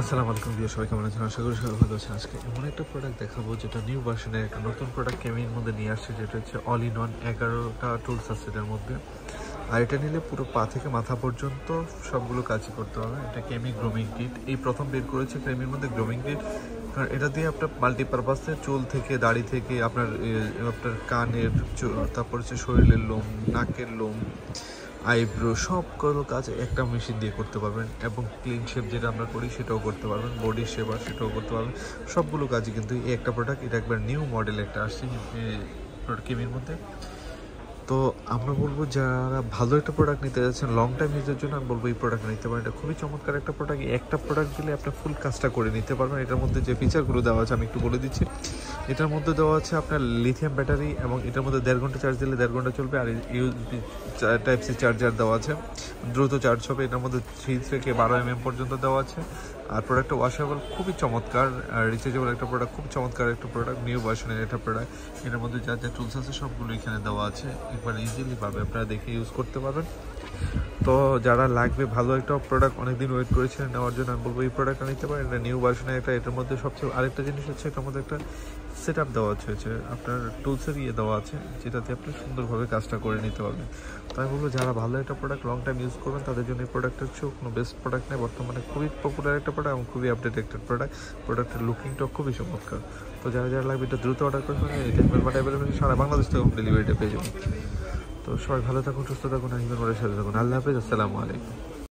আসসালামু আলাইকুম ভিউয়ার, সবাই কেমন আছেন? আশা করি সবাই ভালো আছেন। আজকে এমন একটা প্রোডাক্ট দেখাবো যেটা নিউ ভার্সনের একটা নতুন প্রোডাক্ট কেমির মধ্যে নিয়ে আসছে, যেটা হচ্ছে অল ইন ওয়ান 11টা টুলস আছে এটার মধ্যে। আর এটা নিলে পুরো পা থেকে মাথা পর্যন্ত সবগুলো কাজই করতে হবে। এটা কেমি গ্রুমিং কিট, এই প্রথম বের করেছে কেমির মধ্যে গ্রুমিং কিট। কারণ এটা দিয়ে আপনার মাল্টিপারপাসে চুল থেকে, দাড়ি থেকে, আপনার কানের, তারপর হচ্ছে শরীরের লোম, নাকের লোম, আইব্রো, সবগুলো কাজ একটা মেশিন দিয়ে করতে পারবেন। এবং ক্লিন শেপ যেটা আমরা করি সেটাও করতে পারবেন, বডি শেপার সেটাও করতে পারবেন। সবগুলো কাজই কিন্তু এই একটা প্রোডাক্ট। এটা একবার নিউ মডেল একটা আসছে প্রোডাক্ট কেমির মধ্যে। তো আমরা বলবো যারা ভালো একটা প্রোডাক্ট নিতে যাচ্ছেন লং টাইম ইউজের জন্য, আমি বলবো এই প্রোডাক্ট নিতে পারেন। এটা খুবই চমৎকার একটা প্রোডাক্ট। একটা প্রোডাক্ট দিলে আপনার ফুল কাজটা করে নিতে পারবেন। এটার মধ্যে যে ফিচারগুলো দেওয়া আছে আমি একটু বলে দিচ্ছি। এটার মধ্যে দেওয়া আছে আপনার লিথিয়াম ব্যাটারি, এবং এটার মধ্যে 1.5 ঘন্টা চার্জ দিলে 1.5 ঘন্টা চলবে। আর ইউএসবি টাইপ সি চার্জার দেওয়া আছে, দ্রুত চার্জ হবে। এটার মধ্যে 3 থেকে 12 mm পর্যন্ত দেওয়া আছে। আর প্রোডাক্টটা ওয়াশেবল, খুবই চমৎকার। আর রিচার্জেবল একটা প্রোডাক্ট, খুব চমৎকার একটা প্রোডাক্ট, নিউ ভার্সনের একটা প্রোডাক্ট। এটার মধ্যে যা যা টুলস আছে সবগুলো এখানে দেওয়া আছে, একবার ইজিলি পাবে, আপনারা দেখে ইউজ করতে পারবেন। তো যারা লাগবে ভালো একটা প্রোডাক্ট, অনেকদিন ওয়েট করেছিলেন নেওয়ার জন্য, আমি বলবো এই প্রোডাক্টটা নিতে পারেন। এটা নিউ ভার্সনের একটা। এটার মধ্যে সবচেয়ে আরেকটা জিনিস হচ্ছে, এটার মধ্যে একটা সেট আপ দেওয়া আছে, আপনার টুলসের দেওয়া আছে, যেটাতে আপনি সুন্দরভাবে কাজটা করে নিতে পারবেন। তো আমি বলবো যারা ভালো একটা প্রোডাক্ট লং টাইম ইউজ করবেন তাদের জন্য এই প্রোডাক্টটা হচ্ছে কোনো বেস্ট প্রোডাক্ট নেই। বর্তমানে খুবই পপুলার একটা প্রোডাক্ট এবং খুবই আপডেট একটা প্রোডাক্ট। প্রোডাক্টের লুকিংটাও খুবই চমৎকার। তো যারা যারা লাগবে এটা দ্রুত অর্ডার করবেন। এটা অ্যাভেলেবেল সারা বাংলাদেশ থেকে হোম ডেলিভারিটা পেয়ে যাবেন। তো সবাই ভালো থাকুন, সুস্থ থাকুন, আর সাথে থাকুন। আল্লাহ হাফেজ, আসসালামু আলাইকুম।